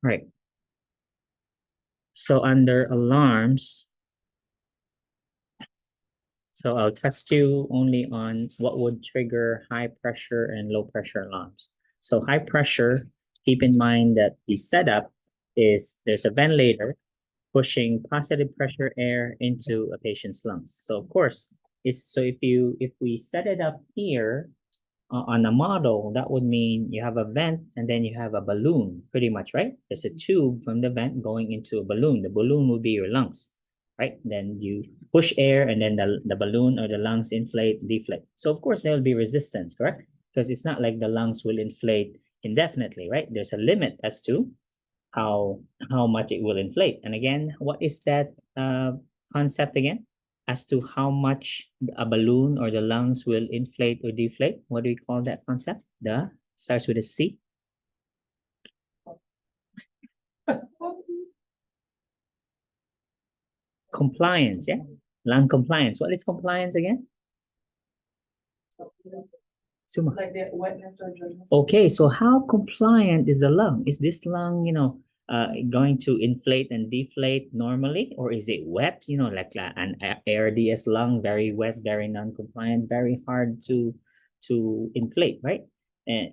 Right. So under alarms, so I'll test you only on what would trigger high pressure and low pressure alarms. So high pressure, keep in mind that the setup is there's a ventilator pushing positive pressure air into a patient's lungs. So of course, if we set it up here on a model, that would mean you have a vent and then you have a balloon, pretty much, right? There's a tube from the vent going into a balloon. The balloon will be your lungs, right? Then you push air and then the balloon or the lungs inflate, deflate. So of course there will be resistance, correct? Because it's not like the lungs will inflate indefinitely, right? There's a limit as to how how much it will inflate. And again, what is that concept again? As to how much a balloon or the lungs will inflate or deflate. What do we call that concept? The starts with a C. Compliance, yeah. Lung compliance. What is compliance again? Suma. Like the wetness or dryness. Okay, so how compliant is the lung? Is this lung, going to inflate and deflate normally, or is it wet? Like an ARDS lung, very wet, very non-compliant, very hard to inflate, right? And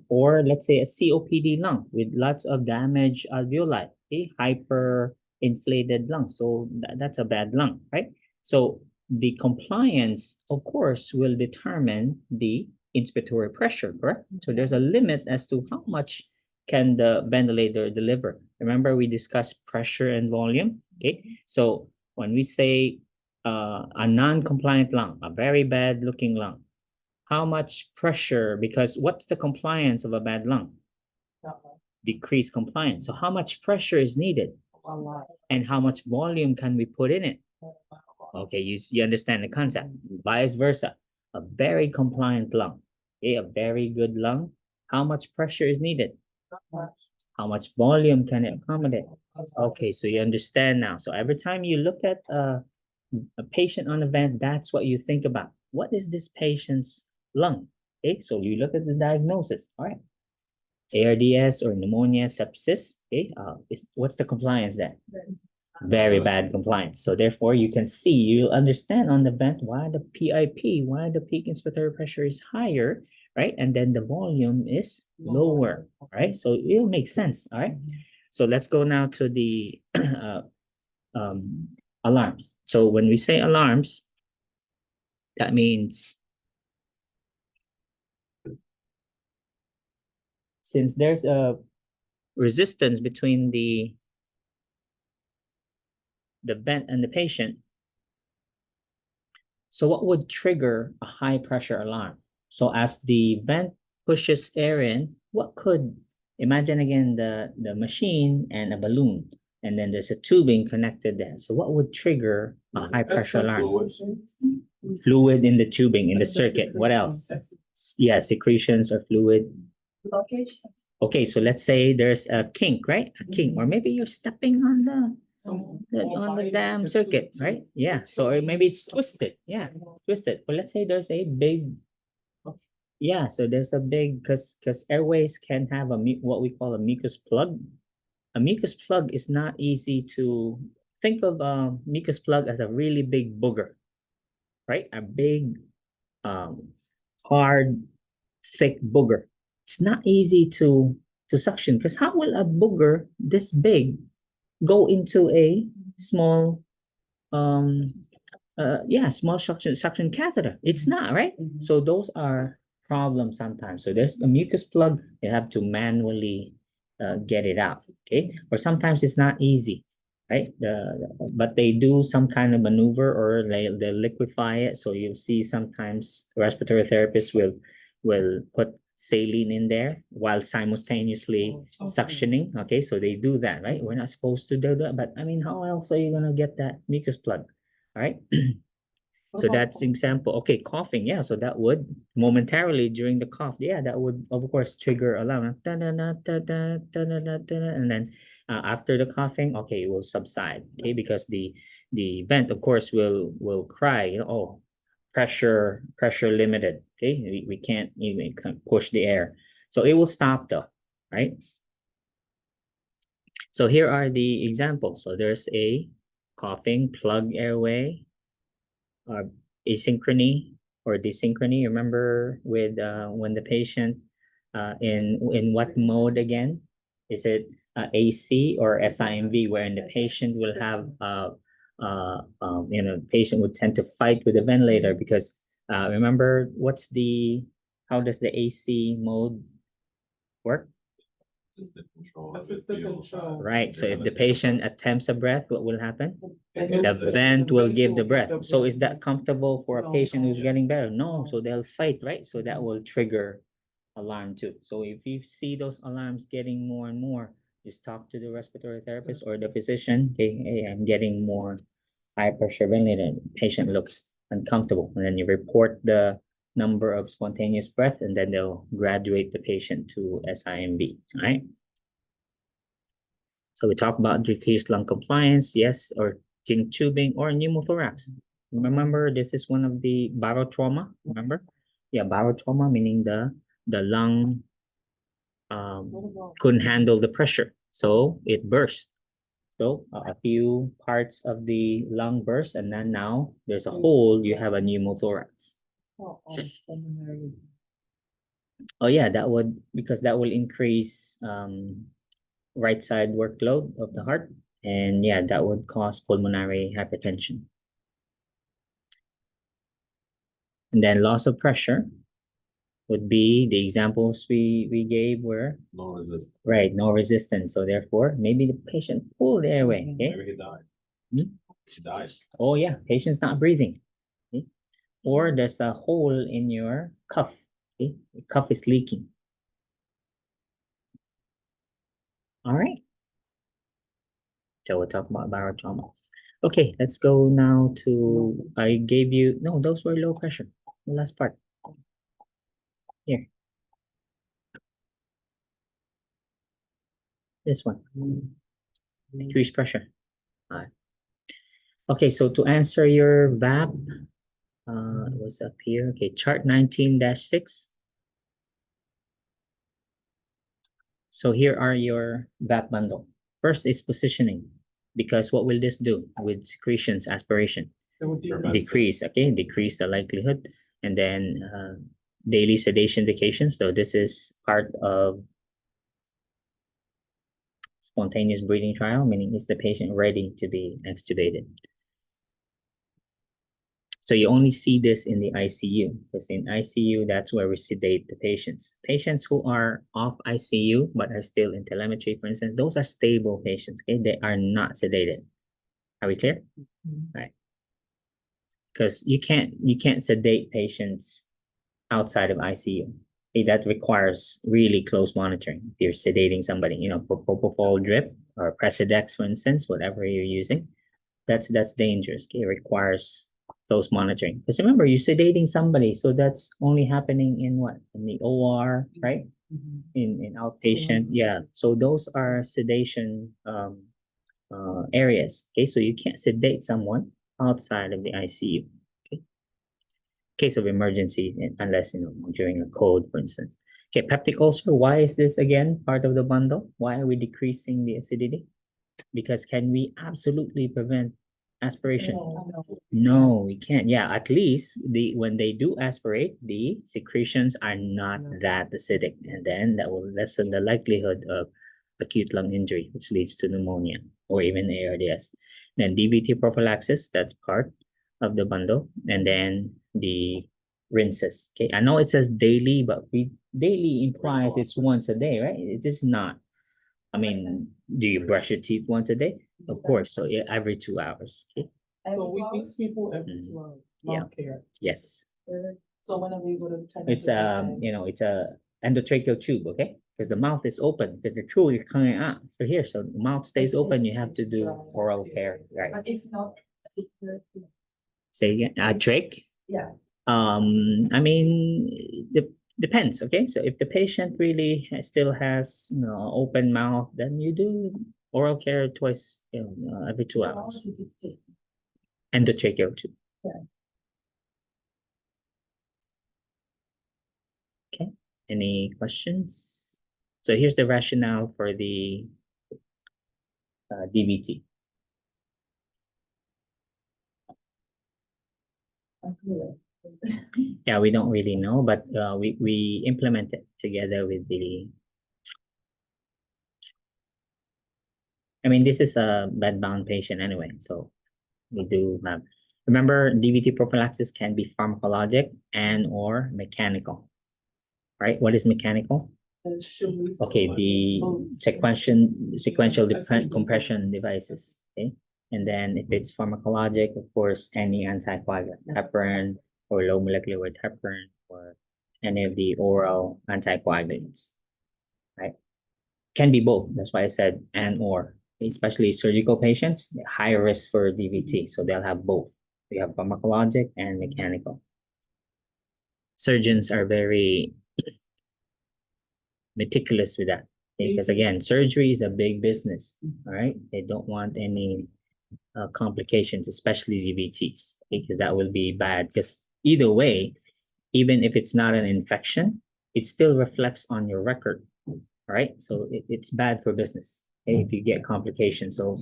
or let's say a COPD lung with lots of damaged alveoli, okay? Hyper inflated lung. So that's a bad lung, right? So the compliance, of course, will determine the inspiratory pressure, correct? So there's a limit as to how much can the ventilator deliver. Remember, we discussed pressure and volume, okay? So when we say a non-compliant lung, a very bad looking lung, how much pressure, because what's the compliance of a bad lung? Decreased compliance. So how much pressure is needed? A lot. And how much volume can we put in it? Okay, you understand the concept. Vice versa, a very compliant lung, okay, a very good lung, how much pressure is needed? How much volume can it accommodate? Okay, so you understand now. So every time you look at a patient on a vent, that's what you think about. What is this patient's lung? Okay, so you look at the diagnosis. All right, ARDS or pneumonia, sepsis. Okay, what's the compliance there? Very bad compliance. So therefore, you can see, you'll understand on the vent why the PIP, why the peak inspiratory pressure is higher, right? And then the volume is lower, right? So it'll make sense, all right? So let's go now to the alarms. So when we say alarms, that means since there's a resistance between the vent and the patient, so what would trigger a high pressure alarm? So as the vent pushes air in, what could, imagine again the machine and a balloon, and then there's a tubing connected there. So what would trigger a high pressure alarm? Fluid in the tubing, in the circuit. What else? Yeah, secretions or fluid. Okay, so let's say there's a kink, right? A kink, or maybe you're stepping on the damn circuit, right? Yeah. So or maybe it's twisted. Yeah, twisted. But let's say there's a big, yeah. So there's a big, because airways can have what we call a mucus plug. A mucus plug is not easy to think of. A mucus plug as a really big booger, right? A big, hard, thick booger. It's not easy to suction, because how will a booger this big go into a small small suction catheter? It's not, right? So those are problems sometimes. So there's a mucus plug, you have to manually get it out, okay? Or sometimes it's not easy, right? But they do some kind of maneuver, or they liquefy it. So you'll see sometimes respiratory therapists will put saline in there while simultaneously suctioning. Okay, so they do that, right? We're not supposed to do that, but I mean, how else are you gonna get that mucus plug? All right. So that's example. Okay, coughing. Yeah, so that would momentarily during the cough, yeah, that would of course trigger alarm. And then after the coughing, okay, it will subside. Okay, because the vent, of course, will cry. Oh, pressure limited. Okay, we can't even push the air, so it will stop though, right? So here are the examples. So there's a coughing, plug airway, asynchrony or desynchrony. Remember with when the patient in what mode again? Is it AC or SIMV, wherein the patient will have patient would tend to fight with the ventilator because remember how does the AC mode work? Assisted control. Right. So if the patient attempts a breath, what will happen? The vent will give the breath. So is that comfortable for a patient who's getting better? No. So they'll fight, right? So that will trigger alarm too. So if you see those alarms getting more and more, just talk to the respiratory therapist or the physician. Hey, I'm getting more high pressure ventilator. Patient looks uncomfortable. And then you report the number of spontaneous breath, and then they'll graduate the patient to SIMV. All right. So we talk about decreased lung compliance, yes, or king tubing or pneumothorax. Remember, this is one of the barotrauma. Remember, yeah, barotrauma meaning the lung couldn't handle the pressure, so it burst. So a few parts of the lung burst, and then now there's a hole. You have a pneumothorax. Oh yeah, that would because that will increase right side workload of the heart, and yeah, that would cause pulmonary hypertension. And then loss of pressure would be the examples we gave were No resistance. right, no resistance. So therefore, maybe the patient pulled the airway. Okay. Maybe he died. He died. Oh yeah, patient's not breathing. Okay. Or there's a hole in your cuff. Okay, the cuff is leaking. All right. So we'll talk about barotrauma. Okay, let's go now to I gave you no, those were low pressure. The last part. Here. This one. Decreased pressure. All right. Okay, so to answer your VAP, it was up here. Okay, chart 19-6. So here are your VAP bundle. First is positioning, because what will this do with secretions, aspiration? Decrease, okay, decrease the likelihood. And then daily sedation vacation. So this is part of spontaneous breathing trial, meaning is the patient ready to be extubated? So you only see this in the ICU, because in ICU, that's where we sedate the patients. Patients who are off ICU but are still in telemetry, for instance, those are stable patients, okay? They are not sedated. Are we clear? Right. Because you can't sedate patients outside of ICU. Okay, that requires really close monitoring. If you're sedating somebody, propofol drip or Presidex, for instance, whatever you're using, that's dangerous. Okay, it requires close monitoring. Because remember, you're sedating somebody, so that's only happening in what? In the OR, right? In outpatient, yeah. So those are sedation areas. Okay, so you can't sedate someone outside of the ICU. Okay, case of emergency, unless during a cold, for instance. Okay, peptic ulcer. Why is this again part of the bundle? Why are we decreasing the acidity? Because can we absolutely prevent aspiration? No, we can't. Yeah, at least when they do aspirate, the secretions are not that acidic, and then that will lessen the likelihood of acute lung injury, which leads to pneumonia or even ARDS. Then DVT prophylaxis, that's part of the bundle, and then the rinses. Okay, I know it says daily, but daily implies it's once a day, right? It is not. I mean, do you brush your teeth once a day? Of course. So yeah, every 2 hours. Okay. So we meet people every 2 hours. Yeah. Care. Yes. So when are we going to? It's it's a endotracheal tube, okay? Because the mouth is open, the tube is coming out. So here, so the mouth stays open. You have to do oral care, right? But if not, Say again. Trach. yeah. I mean, depends. Okay, so if the patient really still has open mouth, then you do oral care twice, every 2 hours. Endotracheal tube. Yeah. Okay. Any questions? So here's the rationale for the DVT. Yeah, we don't really know, but we implement it together with the. I mean, this is a bedbound patient anyway, so we do have. Remember, DVT prophylaxis can be pharmacologic and or mechanical, right? What is mechanical? Okay, the sequential compression devices. Okay, and then if it's pharmacologic, of course, any anticoagulant, heparin or low molecular weight heparin or any of the oral anticoagulants, right? Can be both. That's why I said and or. Especially surgical patients, high risk for DVT, so they'll have both. We have pharmacologic and mechanical. Surgeons are very meticulous with that because again, surgery is a big business. All right, they don't want any complications, especially DVTs, because that will be bad. Because either way, even if it's not an infection, it still reflects on your record. All right, so it's bad for business. Okay? If you get complications, so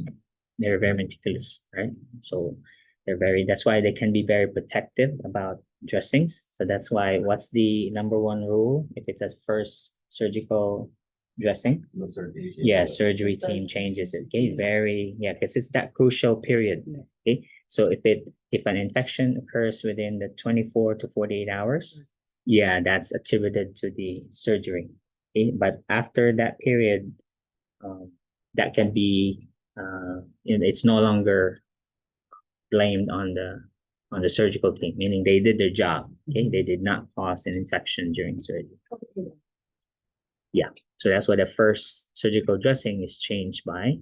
they're very meticulous, right? So that's why they can be very protective about dressings. So that's why what's the number one rule if it's a first surgical dressing? No surgery. Yeah, surgery team changes it. Okay, because it's that crucial period. Okay, so if an infection occurs within the 24 to 48 hours, yeah, that's attributed to the surgery. Okay, but after that period, that can be it's no longer blamed on the surgical team, meaning they did their job. Okay, they did not cause an infection during surgery. Yeah, so that's why the first surgical dressing is changed by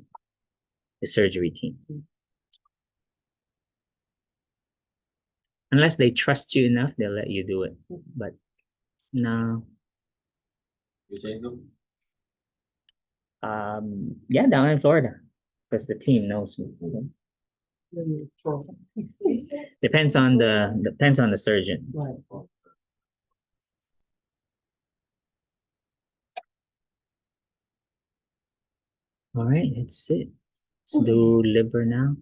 the surgery team. Unless they trust you enough, they'll let you do it. But no. You change them? Yeah, down in Florida, because the team knows me. Depends on the surgeon. Right. All right, that's it. Let's do liver now.